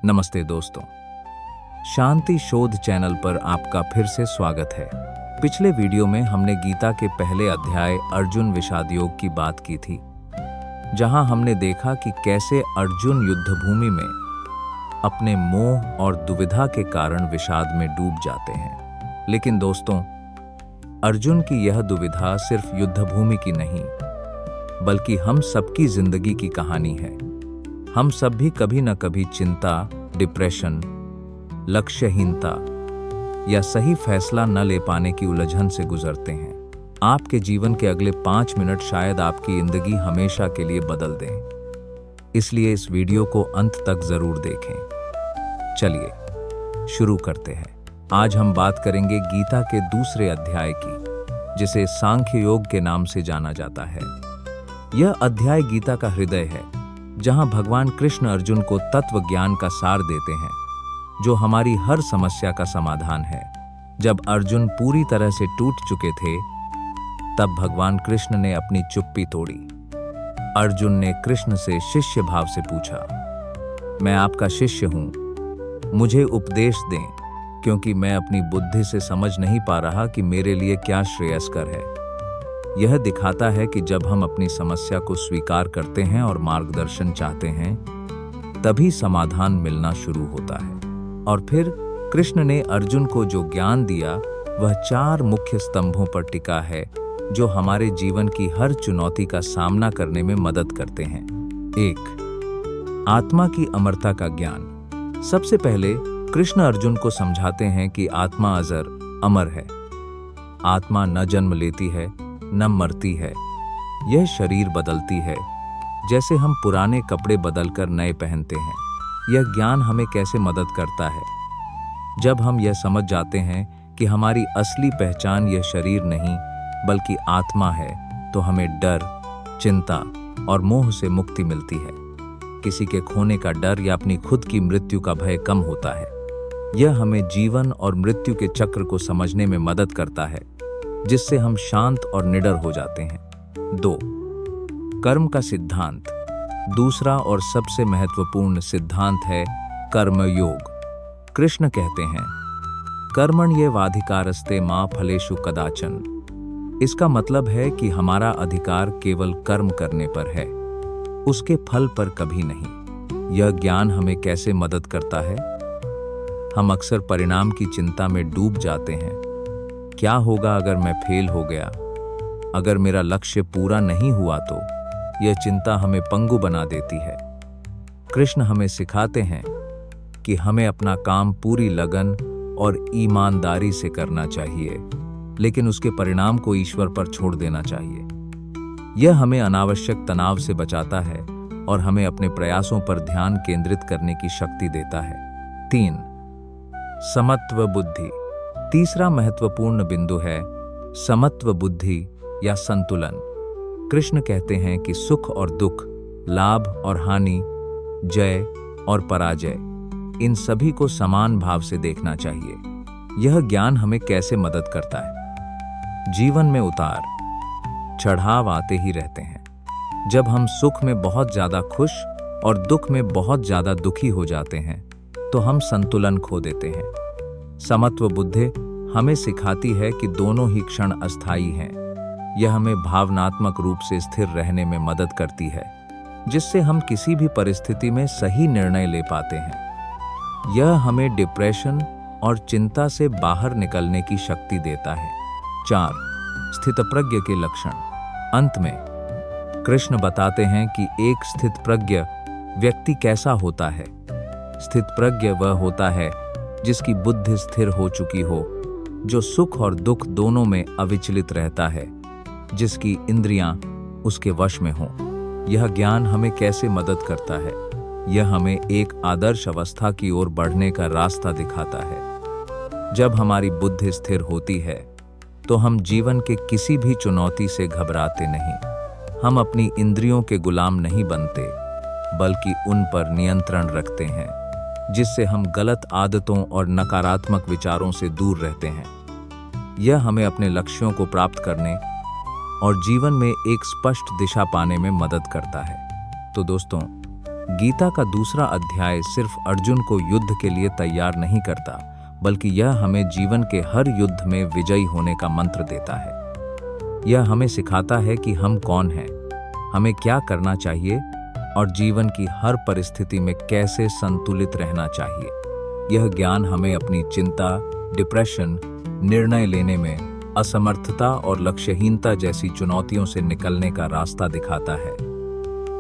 नमस्ते दोस्तों, शांति शोध चैनल पर आपका फिर से स्वागत है। पिछले वीडियो में हमने गीता के पहले अध्याय अर्जुन विषाद योग की बात की थी, जहां हमने देखा कि कैसे अर्जुन युद्धभूमि में अपने मोह और दुविधा के कारण विषाद में डूब जाते हैं। लेकिन दोस्तों, अर्जुन की यह दुविधा सिर्फ युद्धभूमि की नहीं, बल्कि हम सबकी जिंदगी की कहानी है। हम सब भी कभी न कभी चिंता, डिप्रेशन, लक्ष्यहीनता या सही फैसला न ले पाने की उलझन से गुजरते हैं। आपके जीवन के अगले 5 मिनट शायद आपकी जिंदगी हमेशा के लिए बदल दें। इसलिए इस वीडियो को अंत तक जरूर देखें। चलिए शुरू करते हैं। आज हम बात करेंगे गीता के दूसरे अध्याय की, जिसे सांख्य योग के नाम से जाना जाता है। यह अध्याय गीता का हृदय है, जहां भगवान कृष्ण अर्जुन को तत्व ज्ञान का सार देते हैं, जो हमारी हर समस्या का समाधान है। जब अर्जुन पूरी तरह से टूट चुके थे, तब भगवान कृष्ण ने अपनी चुप्पी तोड़ी। अर्जुन ने कृष्ण से शिष्य भाव से पूछा, मैं आपका शिष्य हूं, मुझे उपदेश दें, क्योंकि मैं अपनी बुद्धि से समझ नहीं पा रहा कि मेरे लिए क्या श्रेयस्कर है। यह दिखाता है कि जब हम अपनी समस्या को स्वीकार करते हैं और मार्गदर्शन चाहते हैं, तभी समाधान मिलना शुरू होता है। और फिर कृष्ण ने अर्जुन को जो ज्ञान दिया, वह 4 मुख्य स्तंभों पर टिका है, जो हमारे जीवन की हर चुनौती का सामना करने में मदद करते हैं। 1. आत्मा की अमरता का ज्ञान। सबसे पहले कृष्ण अर्जुन को समझाते हैं कि आत्मा अजर, अमर है। आत्मा न जन्म लेती है, न मरती है। यह शरीर बदलती है, जैसे हम पुराने कपड़े बदलकर नए पहनते हैं। यह ज्ञान हमें कैसे मदद करता है? जब हम यह समझ जाते हैं कि हमारी असली पहचान यह शरीर नहीं, बल्कि आत्मा है, तो हमें डर, चिंता और मोह से मुक्ति मिलती है। किसी के खोने का डर या अपनी खुद की मृत्यु का भय कम होता है। यह हमें जीवन और मृत्यु के चक्र को समझने में मदद करता है, जिससे हम शांत और निडर हो जाते हैं। 2. कर्म का सिद्धांत। दूसरा और सबसे महत्वपूर्ण सिद्धांत है कर्म योग। कृष्ण कहते हैं, कर्मण्येवाधिकारस्ते मा फलेषु कदाचन। इसका मतलब है कि हमारा अधिकार केवल कर्म करने पर है, उसके फल पर कभी नहीं। यह ज्ञान हमें कैसे मदद करता है? हम अक्सर परिणाम की चिंता में डूब जाते हैं। क्या होगा अगर मैं फेल हो गया? अगर मेरा लक्ष्य पूरा नहीं हुआ तो? यह चिंता हमें पंगु बना देती है। कृष्ण हमें सिखाते हैं कि हमें अपना काम पूरी लगन और ईमानदारी से करना चाहिए, लेकिन उसके परिणाम को ईश्वर पर छोड़ देना चाहिए। यह हमें अनावश्यक तनाव से बचाता है और हमें अपने प्रयासों पर ध्यान केंद्रित करने की शक्ति देता है। 3. समत्व बुद्धि। तीसरा महत्वपूर्ण बिंदु है समत्व बुद्धि या संतुलन। कृष्ण कहते हैं कि सुख और दुख, लाभ और हानि, जय और पराजय, इन सभी को समान भाव से देखना चाहिए। यह ज्ञान हमें कैसे मदद करता है? जीवन में उतार चढ़ाव आते ही रहते हैं। जब हम सुख में बहुत ज्यादा खुश और दुख में बहुत ज्यादा दुखी हो जाते हैं, तो हम संतुलन खो देते हैं। समत्व बुद्धि हमें सिखाती है कि दोनों ही क्षण अस्थायी हैं। यह हमें भावनात्मक रूप से स्थिर रहने में मदद करती है, जिससे हम किसी भी परिस्थिति में सही निर्णय ले पाते हैं। यह हमें डिप्रेशन और चिंता से बाहर निकलने की शक्ति देता है। 4. स्थितप्रज्ञ के लक्षण। अंत में कृष्ण बताते हैं कि एक स्थितप्रज्ञ व्यक्ति कैसा होता है। स्थितप्रज्ञ वह होता है जिसकी बुद्धि स्थिर हो चुकी हो, जो सुख और दुख दोनों में अविचलित रहता है, जिसकी इंद्रियां उसके वश में हों। यह ज्ञान हमें कैसे मदद करता है? यह हमें एक आदर्श अवस्था की ओर बढ़ने का रास्ता दिखाता है। जब हमारी बुद्धि स्थिर होती है, तो हम जीवन के किसी भी चुनौती से घबराते नहीं। हम अपनी इंद्रियों के गुलाम नहीं बनते, बल्कि उन पर नियंत्रण रखते हैं, जिससे हम गलत आदतों और नकारात्मक विचारों से दूर रहते हैं। यह हमें अपने लक्ष्यों को प्राप्त करने और जीवन में एक स्पष्ट दिशा पाने में मदद करता है। तो दोस्तों, गीता का दूसरा अध्याय सिर्फ अर्जुन को युद्ध के लिए तैयार नहीं करता, बल्कि यह हमें जीवन के हर युद्ध में विजयी होने का मंत्र देता है। यह हमें सिखाता है कि हम कौन हैं, हमें क्या करना चाहिए और जीवन की हर परिस्थिति में कैसे संतुलित रहना चाहिए। यह ज्ञान हमें अपनी चिंता, डिप्रेशन, निर्णय लेने में असमर्थता और लक्ष्यहीनता जैसी चुनौतियों से निकलने का रास्ता दिखाता है।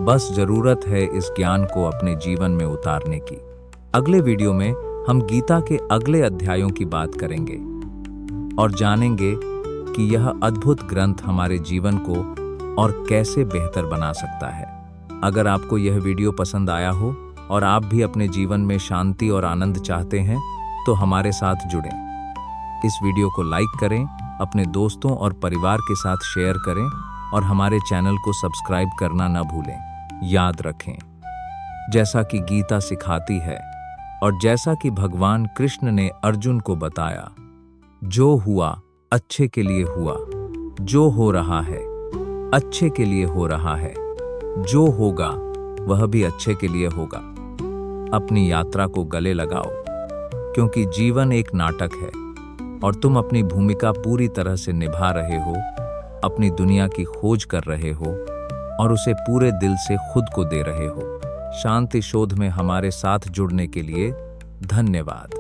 बस जरूरत है इस ज्ञान को अपने जीवन में उतारने की। अगले वीडियो में हम गीता के अगले अध्यायों की बात करेंगे और जानेंगे कि यह अद्भुत ग्रंथ हमारे जीवन को और कैसे बेहतर बना सकता है। अगर आपको यह वीडियो पसंद आया हो और आप भी अपने जीवन में शांति और आनंद चाहते हैं तो हमारे साथ जुड़ें। इस वीडियो को लाइक करें, अपने दोस्तों और परिवार के साथ शेयर करें और हमारे चैनल को सब्सक्राइब करना न भूलें। याद रखें, जैसा कि गीता सिखाती है और जैसा कि भगवान कृष्ण ने अर्जुन को बताया, जो हुआ अच्छे के लिए हुआ, जो हो रहा है अच्छे के लिए हो रहा है, जो होगा वह भी अच्छे के लिए होगा। अपनी यात्रा को गले लगाओ, क्योंकि जीवन एक नाटक है और तुम अपनी भूमिका पूरी तरह से निभा रहे हो, अपनी दुनिया की खोज कर रहे हो और उसे पूरे दिल से खुद को दे रहे हो। शांति शोध में हमारे साथ जुड़ने के लिए धन्यवाद।